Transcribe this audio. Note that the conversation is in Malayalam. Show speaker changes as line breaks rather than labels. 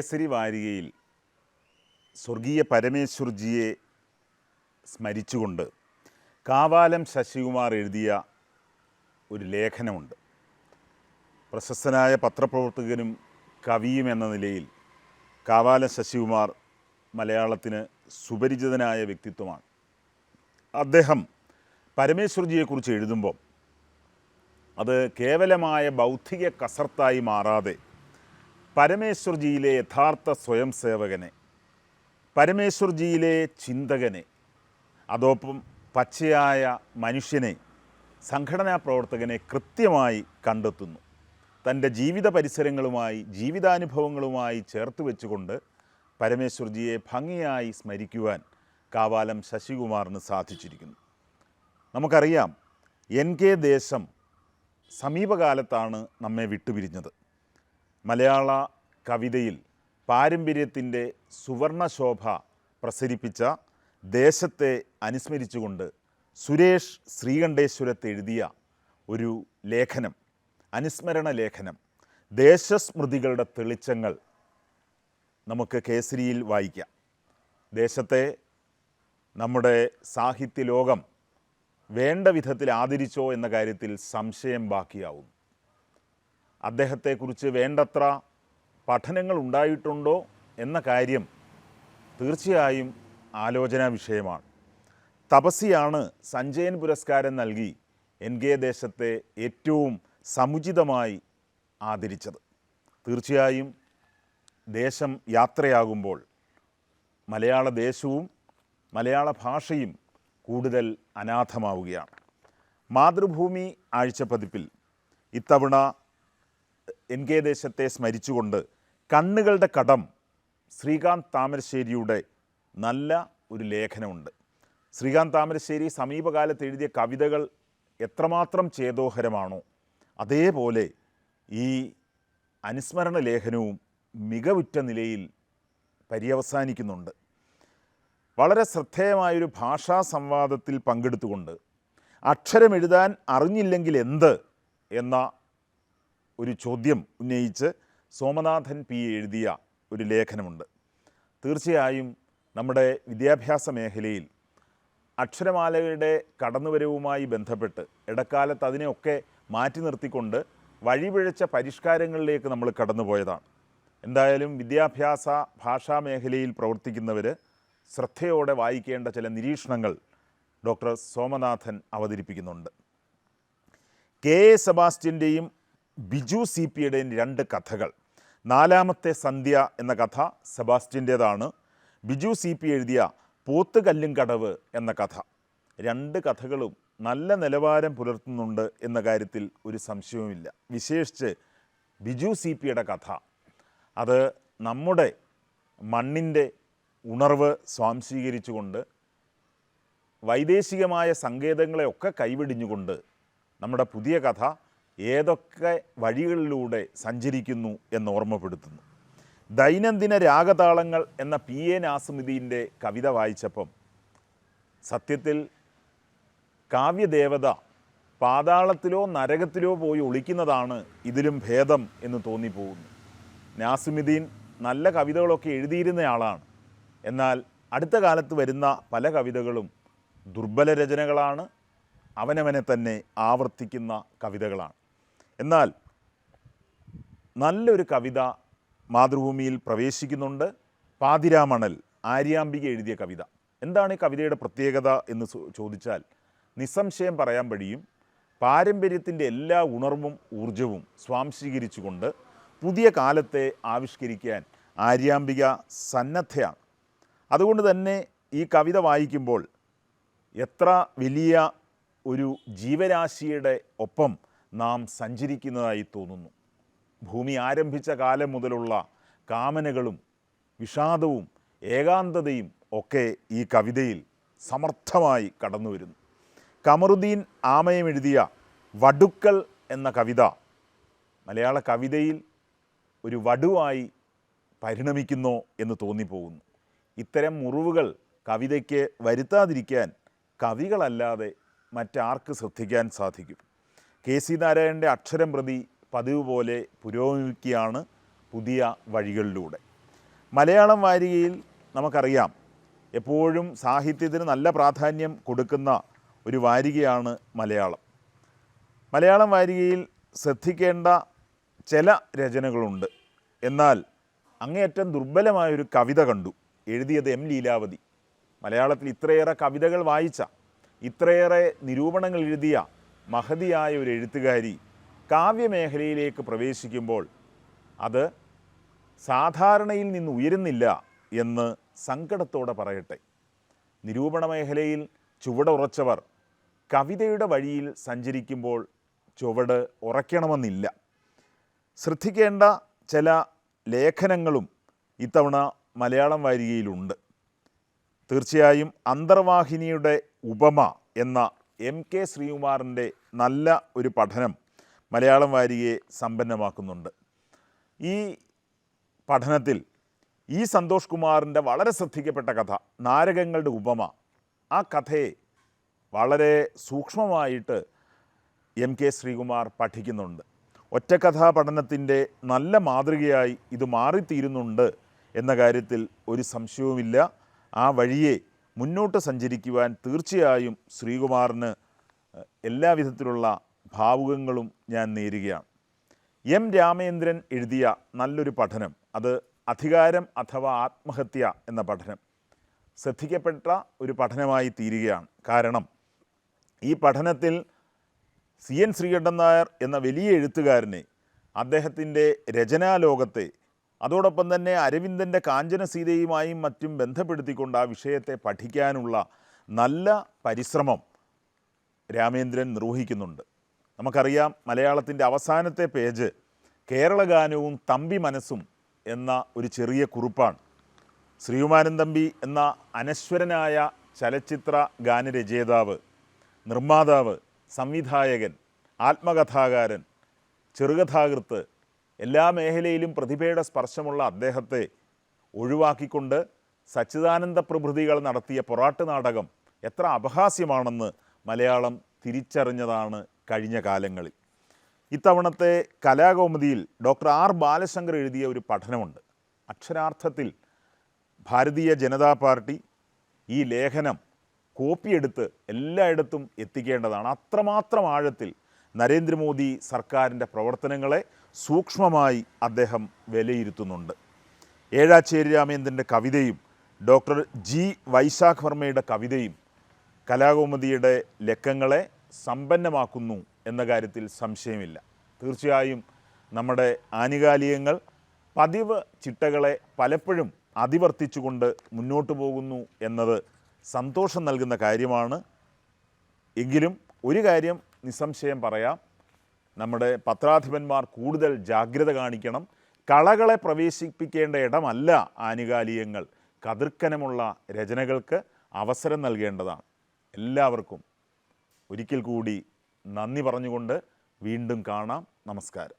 കേസരി വാരികയിൽ സ്വർഗീയ പരമേശ്വർജിയെ സ്മരിച്ചുകൊണ്ട് കാവാലം ശശികുമാർ എഴുതിയ ഒരു ലേഖനമുണ്ട്. പ്രശസ്തനായ പത്രപ്രവർത്തകനും കവിയും എന്ന നിലയിൽ കാവാലം ശശികുമാർ മലയാളത്തിന് സുപരിചിതനായ വ്യക്തിത്വമാണ്. അദ്ദേഹം പരമേശ്വർജിയെക്കുറിച്ച് എഴുതുമ്പോൾ അത് കേവലമായ ബൗദ്ധിക കസർത്തായി മാറാതെ പരമേശ്വർജിയിലെ യഥാർത്ഥ സ്വയം സേവകനെ, പരമേശ്വർജിയിലെ ചിന്തകനെ, അതോടൊപ്പം പച്ചയായ മനുഷ്യനെ, സംഘടനാ പ്രവർത്തകനെ കൃത്യമായി കണ്ടെത്തുന്നു. തൻ്റെ ജീവിത പരിസരങ്ങളുമായി ജീവിതാനുഭവങ്ങളുമായി ചേർത്ത് വെച്ചുകൊണ്ട് പരമേശ്വർജിയെ ഭംഗിയായി സ്മരിക്കുവാൻ കാവാലം ശശികുമാറിന് സാധിച്ചിരിക്കുന്നു. നമുക്കറിയാം, NK ദേശം സമീപകാലത്താണ് നമ്മെ വിട്ടുപിരിഞ്ഞത്. മലയാള കവിതയിൽ പാരമ്പര്യത്തിൻ്റെ സുവർണശോഭ പ്രസരിപ്പിച്ച ദേശത്തെ അനുസ്മരിച്ചുകൊണ്ട് സുരേഷ് ശ്രീകണ്ഠേശ്വരത്ത് എഴുതിയ ഒരു ലേഖനം, അനുസ്മരണ ലേഖനം, ദേശസ്മൃതികളുടെ തെളിച്ചങ്ങൾ നമുക്ക് കേസരിയിൽ വായിക്കാം. ദേശത്തെ നമ്മുടെ സാഹിത്യലോകം വേണ്ട വിധത്തിൽ ആദരിച്ചോ എന്ന കാര്യത്തിൽ സംശയം ബാക്കിയാവും. അദ്ദേഹത്തെക്കുറിച്ച് വേണ്ടത്ര പഠനങ്ങൾ ഉണ്ടായിട്ടുണ്ടോ എന്ന കാര്യം തീർച്ചയായും ആലോചനാ വിഷയമാണ്. തപസ്സിയാണ് സഞ്ജയൻ പുരസ്കാരം നൽകി NK ദേശത്തെ ഏറ്റവും സമുചിതമായി ആദരിച്ചത്. തീർച്ചയായും ദേശം യാത്രയാകുമ്പോൾ മലയാള ദേശവും മലയാള ഭാഷയും കൂടുതൽ അനാഥമാവുകയാണ്. മാതൃഭൂമി ആഴ്ചപ്പതിപ്പിൽ ഇത്തവണ NK ദേശത്തെ സ്മരിച്ചുകൊണ്ട് കണ്ണുകളുടെ കടം ശ്രീകാന്ത് താമരശ്ശേരിയുടെ നല്ല ഒരു ലേഖനമുണ്ട്. ശ്രീകാന്ത് താമരശ്ശേരി സമീപകാലത്ത് എഴുതിയ കവിതകൾ എത്രമാത്രം ചേതോഹരമാണോ അതേപോലെ ഈ അനുസ്മരണ ലേഖനവും മികവുറ്റ നിലയിൽ പര്യവസാനിക്കുന്നുണ്ട്. വളരെ ശ്രദ്ധേയമായൊരു ഭാഷാ സംവാദത്തിൽ പങ്കെടുത്തുകൊണ്ട് അക്ഷരമെഴുതാൻ അറിഞ്ഞില്ലെങ്കിൽ എന്ത് എന്ന ഒരു ചോദ്യം ഉന്നയിച്ച് സോമനാഥൻ P എഴുതിയ ഒരു ലേഖനമുണ്ട്. തീർച്ചയായും നമ്മുടെ വിദ്യാഭ്യാസ മേഖലയിൽ അക്ഷരമാലകളുടെ കടന്നുവരവുമായി ബന്ധപ്പെട്ട് ഇടക്കാലത്ത് അതിനെയൊക്കെ മാറ്റി നിർത്തിക്കൊണ്ട് വഴിപിഴച്ച പരിഷ്കാരങ്ങളിലേക്ക് നമ്മൾ കടന്നുപോയതാണ്. എന്തായാലും വിദ്യാഭ്യാസ ഭാഷാ മേഖലയിൽ പ്രവർത്തിക്കുന്നവർ ശ്രദ്ധയോടെ വായിക്കേണ്ട ചില നിരീക്ഷണങ്ങൾ ഡോക്ടർ സോമനാഥൻ അവതരിപ്പിക്കുന്നുണ്ട്. KA സെബാസ്റ്റ്യൻ്റെയും ബിജു CP-യുടെയും 2 കഥകൾ. നാലാമത്തെ സന്ധ്യ എന്ന കഥ സെബാസ്റ്റ്യൻ്റേതാണ്. ബിജു CP എഴുതിയ പോത്തുകല്ലും കടവ് എന്ന കഥ. 2 കഥകളും നല്ല നിലവാരം പുലർത്തുന്നുണ്ട് എന്ന കാര്യത്തിൽ ഒരു സംശയവുമില്ല. വിശേഷിച്ച് ബിജു CP-യുടെ കഥ, അത് നമ്മുടെ മണ്ണിൻ്റെ ഉണർവ് സ്വാംശീകരിച്ചുകൊണ്ട് വൈദേശികമായ സങ്കേതങ്ങളെയൊക്കെ കൈവെടിഞ്ഞുകൊണ്ട് നമ്മുടെ പുതിയ കഥ ഏതൊക്കെ വഴികളിലൂടെ സഞ്ചരിക്കുന്നു എന്ന് ഓർമ്മപ്പെടുത്തുന്നു. ദൈനംദിന രാഗതാളങ്ങൾ എന്ന PA നാസിമുദ്ദീൻ്റെ കവിത വായിച്ചപ്പം സത്യത്തിൽ കാവ്യദേവത പാതാളത്തിലോ നരകത്തിലോ പോയി ഒളിക്കുന്നതാണ് ഇതിലും ഭേദം എന്ന് തോന്നിപ്പോകുന്നു. നാസിമുദ്ദീൻ നല്ല കവിതകളൊക്കെ എഴുതിയിരുന്നയാളാണ്. എന്നാൽ അടുത്ത കാലത്ത് വരുന്ന പല കവിതകളും ദുർബല രചനകളാണ്, അവനവനെ തന്നെ ആവർത്തിക്കുന്ന കവിതകളാണ്. എന്നാൽ നല്ലൊരു കവിത മാതൃഭൂമിയിൽ പ്രവേശിക്കുന്നുണ്ട്. പാതിരാമണൽ, ആര്യാംബിക എഴുതിയ കവിത. എന്താണ് ഈ കവിതയുടെ പ്രത്യേകത എന്ന് ചോദിച്ചാൽ നിസ്സംശയം പറയാൻ കഴിയും. പാരമ്പര്യത്തിൻ്റെ എല്ലാ ഉണർവും ഊർജവും സ്വാംശീകരിച്ചുകൊണ്ട് പുതിയ കാലത്തെ ആവിഷ്കരിക്കാൻ ആര്യാംബിക സന്നദ്ധയാണ്. അതുകൊണ്ട് തന്നെ ഈ കവിത വായിക്കുമ്പോൾ എത്ര വലിയ ഒരു ജീവരാശിയുടെ ഒപ്പം നാം സഞ്ചരിക്കുന്നതായി തോന്നുന്നു. ഭൂമി ആരംഭിച്ച കാലം മുതലുള്ള കാമനകളും വിഷാദവും ഏകാന്തതയും ഒക്കെ ഈ കവിതയിൽ സമർത്ഥമായി കടന്നു വരുന്നു. കമറുദ്ദീൻ ആമയം എഴുതിയ വടുക്കൾ എന്ന കവിത മലയാള കവിതയിൽ ഒരു വടുവായി പരിണമിക്കുന്നോ എന്ന് തോന്നിപ്പോകുന്നു. ഇത്തരം മുറിവുകൾ കവിതയ്ക്ക് വരുത്താതിരിക്കാൻ കവികളല്ലാതെ മറ്റാർക്ക് ശ്രദ്ധിക്കാൻ സാധിക്കും? KC നാരായണൻ്റെ അക്ഷരം പ്രതി പതിവ് പോലെ പുരോഗമിക്കുകയാണ് പുതിയ വഴികളിലൂടെ. മലയാളം വാരികയിൽ നമുക്കറിയാം എപ്പോഴും സാഹിത്യത്തിന് നല്ല പ്രാധാന്യം കൊടുക്കുന്ന ഒരു വാരികയാണ് മലയാളം. മലയാളം വാരികയിൽ ശ്രദ്ധിക്കേണ്ട ചില രചനകളുണ്ട്. എന്നാൽ അങ്ങേയറ്റം ദുർബലമായൊരു കവിത കണ്ടു. എഴുതിയത് എം ലീലാവതി. മലയാളത്തിൽ ഇത്രയേറെ കവിതകൾ വായിച്ച, ഇത്രയേറെ നിരൂപണങ്ങൾ എഴുതിയ മഹതിയായ ഒരു എഴുത്തുകാരി കാവ്യമേഖലയിലേക്ക് പ്രവേശിക്കുമ്പോൾ അത് സാധാരണയിൽ നിന്ന് ഉയരുന്നില്ല എന്ന് സങ്കടത്തോടെ പറയട്ടെ. നിരൂപണ മേഖലയിൽ ചുവടുറച്ചവർ കവിതയുടെ വഴിയിൽ സഞ്ചരിക്കുമ്പോൾ ചുവട് ഉറയ്ക്കണമെന്നില്ല. ശ്രദ്ധിക്കേണ്ട ചില ലേഖനങ്ങളും ഇത്തവണ മലയാളം വാരികയിലുണ്ട്. തീർച്ചയായും അന്തർവാഹിനിയുടെ ഉപമ എന്ന എം കെ ശ്രീകുമാറിൻ്റെ നല്ല ഒരു പഠനം മലയാളം വാരികയെ സമ്പന്നമാക്കുന്നുണ്ട്. ഈ പഠനത്തിൽ ഈ സന്തോഷ് കുമാറിൻ്റെ വളരെ ശ്രദ്ധിക്കപ്പെട്ട കഥ നാരകങ്ങളുടെ ഉപമ, ആ കഥയെ വളരെ സൂക്ഷ്മമായിട്ട് എം കെ ശ്രീകുമാർ പഠിക്കുന്നുണ്ട്. ഒറ്റക്കഥാ പഠനത്തിൻ്റെ നല്ല മാതൃകയായി ഇത് മാറിത്തീരുന്നുണ്ട് എന്ന കാര്യത്തിൽ ഒരു സംശയവുമില്ല. ആ വഴിയെ മുന്നോട്ട് സഞ്ചരിക്കുവാൻ തീർച്ചയായും ശ്രീകുമാറിന് എല്ലാവിധത്തിലുള്ള ഭാവുകങ്ങളും ഞാൻ നേരുകയാണ്. എം രാമേന്ദ്രൻ എഴുതിയ നല്ലൊരു പഠനം, അത് അധികാരം അഥവാ ആത്മഹത്യ എന്ന പഠനം ശ്രദ്ധിക്കപ്പെട്ട ഒരു പഠനമായി തീരുകയാണ്. കാരണം ഈ പഠനത്തിൽ സി എൻ ശ്രീകണ്ഠൻ നായർ എന്ന വലിയ എഴുത്തുകാരനെ, അദ്ദേഹത്തിൻ്റെ രചനാലോകത്തെ, അതോടൊപ്പം തന്നെ അരവിന്ദൻ്റെ കാഞ്ചനസീതയുമായും മറ്റും ബന്ധപ്പെടുത്തിക്കൊണ്ട് ആ വിഷയത്തെ പഠിക്കാനുള്ള നല്ല പരിശ്രമം രാമേന്ദ്രൻ നിർവഹിക്കുന്നുണ്ട്. നമുക്കറിയാം, മലയാളത്തിൻ്റെ അവസാനത്തെ പേജ് കേരളഗാനവും തമ്പി മനസ്സും എന്ന ഒരു ചെറിയ കുറിപ്പാണ്. ശ്രീകുമാരൻ തമ്പി എന്ന അനശ്വരനായ ചലച്ചിത്ര ഗാനരചയിതാവ്, നിർമ്മാതാവ്, സംവിധായകൻ, ആത്മകഥാകാരൻ, ചെറുകഥാകൃത്ത്, എല്ലാ മേഖലയിലും പ്രതിഭയുടെ സ്പർശമുള്ള അദ്ദേഹത്തെ ഒഴിവാക്കിക്കൊണ്ട് സച്ചിദാനന്ദ പ്രഭൃതികൾ നടത്തിയ പൊറാട്ട് നാടകം എത്ര അപഹാസ്യമാണെന്ന് മലയാളം തിരിച്ചറിഞ്ഞതാണ് കഴിഞ്ഞ കാലങ്ങളിൽ. ഇത്തവണത്തെ കലാകൗമുദിയിൽ ഡോക്ടർ ആർ ബാലശങ്കർ എഴുതിയ ഒരു പഠനമുണ്ട്. അക്ഷരാർത്ഥത്തിൽ ഭാരതീയ ജനതാ പാർട്ടി ഈ ലേഖനം കോപ്പിയെടുത്ത് എല്ലായിടത്തും എത്തിക്കേണ്ടതാണ്. അത്രമാത്രം ആഴത്തിൽ നരേന്ദ്രമോദി സർക്കാരിൻ്റെ പ്രവർത്തനങ്ങളെ സൂക്ഷ്മമായി അദ്ദേഹം വിലയിരുത്തുന്നുണ്ട്. ഏഴാച്ചേരി രാമേന്ദ്രൻ്റെ കവിതയും ഡോക്ടർ ജി വൈശാഖ് വർമ്മയുടെ കവിതയും കലാകൗമുദിയുടെ ലക്കങ്ങളെ സമ്പന്നമാക്കുന്നു എന്ന കാര്യത്തിൽ സംശയമില്ല. തീർച്ചയായും നമ്മുടെ ആനുകാലികങ്ങൾ പതിവ് ചിട്ടകളെ പലപ്പോഴും അതിവർത്തിച്ചുകൊണ്ട് മുന്നോട്ട് പോകുന്നു എന്നത് സന്തോഷം നൽകുന്ന കാര്യമാണ്. എങ്കിലും ഒരു കാര്യം നിസ്സംശയം പറയാം, നമ്മുടെ പത്രാധിപന്മാർ കൂടുതൽ ജാഗ്രത കാണിക്കണം. കളകളെ പ്രവേശിപ്പിക്കേണ്ട ഇടമല്ല ആനുകാലികങ്ങൾ. കതിർക്കനമുള്ള രചനകൾക്ക് അവസരം നൽകേണ്ടതാണ്. എല്ലാവർക്കും ഒരിക്കൽ കൂടി നന്ദി പറഞ്ഞുകൊണ്ട് വീണ്ടും കാണാം. നമസ്കാരം.